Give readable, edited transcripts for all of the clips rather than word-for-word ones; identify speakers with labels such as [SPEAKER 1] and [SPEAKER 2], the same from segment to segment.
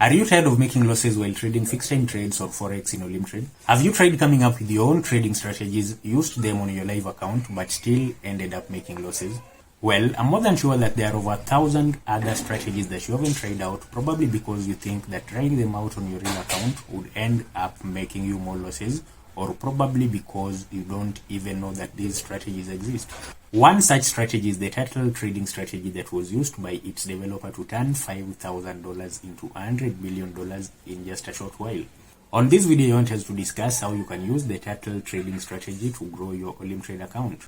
[SPEAKER 1] Are you tired of making losses while trading fixed time trades or Forex in Olymp Trade? Have you tried coming up with your own trading strategies, used them on your live account, but still ended up making losses? Well, I'm more than sure that there are over 1,000 other strategies that you haven't tried out, probably because you think that trying them out on your real account would end up making you more losses, or probably because you don't even know that these strategies exist. One such strategy is the turtle trading strategy that was used by its developer to turn $5,000 into $100 million in just a short while. On this video, I want us to discuss how you can use the turtle trading strategy to grow your Olymp Trade account.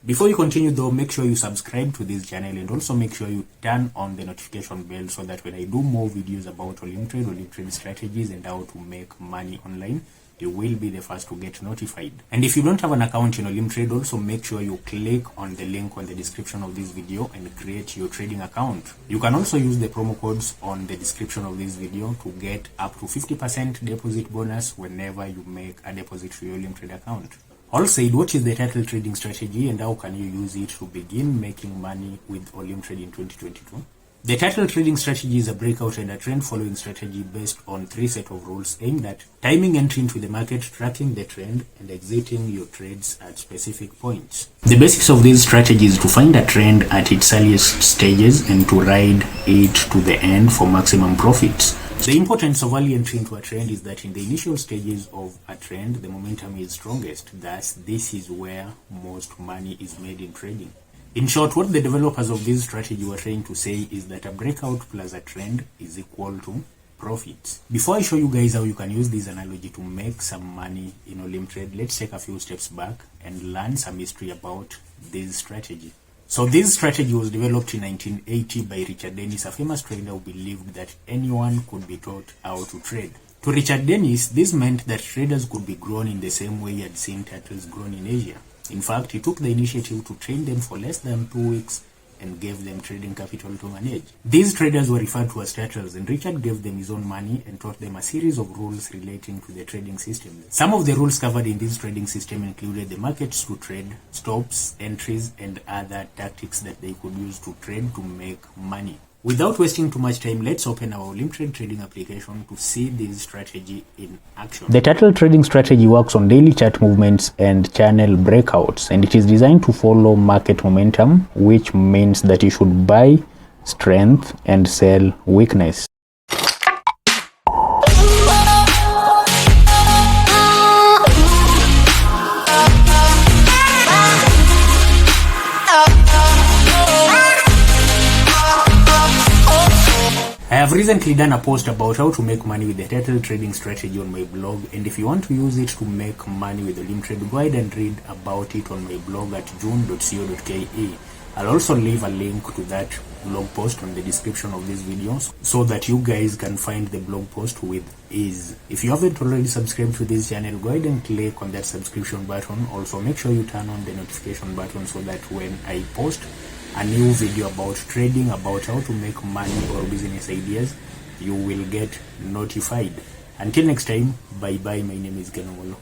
[SPEAKER 1] Before you continue though, make sure you subscribe to this channel and also make sure you turn on the notification bell so that when I do more videos about Olymp Trade strategies and how to make money online, you will be the first to get notified. And if you don't have an account in Olymp Trade, also make sure you click on the link on the description of this video and create your trading account. You can also use the promo codes on the description of this video to get up to 50% deposit bonus whenever you make a deposit to your Olymp Trade account. All said, what is the turtle trading strategy and how can you use it to begin making money with Olymp Trade in 2022? The turtle trading strategy is a breakout and a trend following strategy based on 3 sets of rules aimed at timing entry into the market, tracking the trend, and exiting your trades at specific points. The basics of this strategy is to find a trend at its earliest stages and to ride it to the end for maximum profits. The importance of early entry into a trend is that in the initial stages of a trend, the momentum is strongest. Thus, this is where most money is made in trading. In short, what the developers of this strategy were trying to say is that a breakout plus a trend is equal to profits. Before I show you guys how you can use this analogy to make some money in Olymp Trade, let's take a few steps back and learn some history about this strategy. So this strategy was developed in 1980 by Richard Dennis, a famous trader who believed that anyone could be taught how to trade. To Richard Dennis, this meant that traders could be grown in the same way he had seen turtles grown in Asia. In fact, he took the initiative to train them for less than 2 weeks and gave them trading capital to manage. These traders were referred to as turtles, and Richard gave them his own money and taught them a series of rules relating to the trading system. Some of the rules covered in this trading system included the markets to trade, stops, entries, and other tactics that they could use to trade to make money. Without wasting too much time, let's open our Olymp Trade trading application to see this strategy in action. The turtle trading strategy works on daily chart movements and channel breakouts, and it is designed to follow market momentum, which means that you should buy strength and sell weakness. I have recently done a post about how to make money with the turtle trading strategy on my blog, and if you want to use it to make money with Olymp Trade, go ahead and read about it on my blog at june.co.ke. I'll also leave a link to that blog post on the description of this video so that you guys can find the blog post with ease. If you haven't already subscribed to this channel, go ahead and click on that subscription button. Also make sure you turn on the notification button so that when I post a new video about trading, about how to make money or business ideas, you will get notified. Until next time, bye bye. My name is Kennomollo.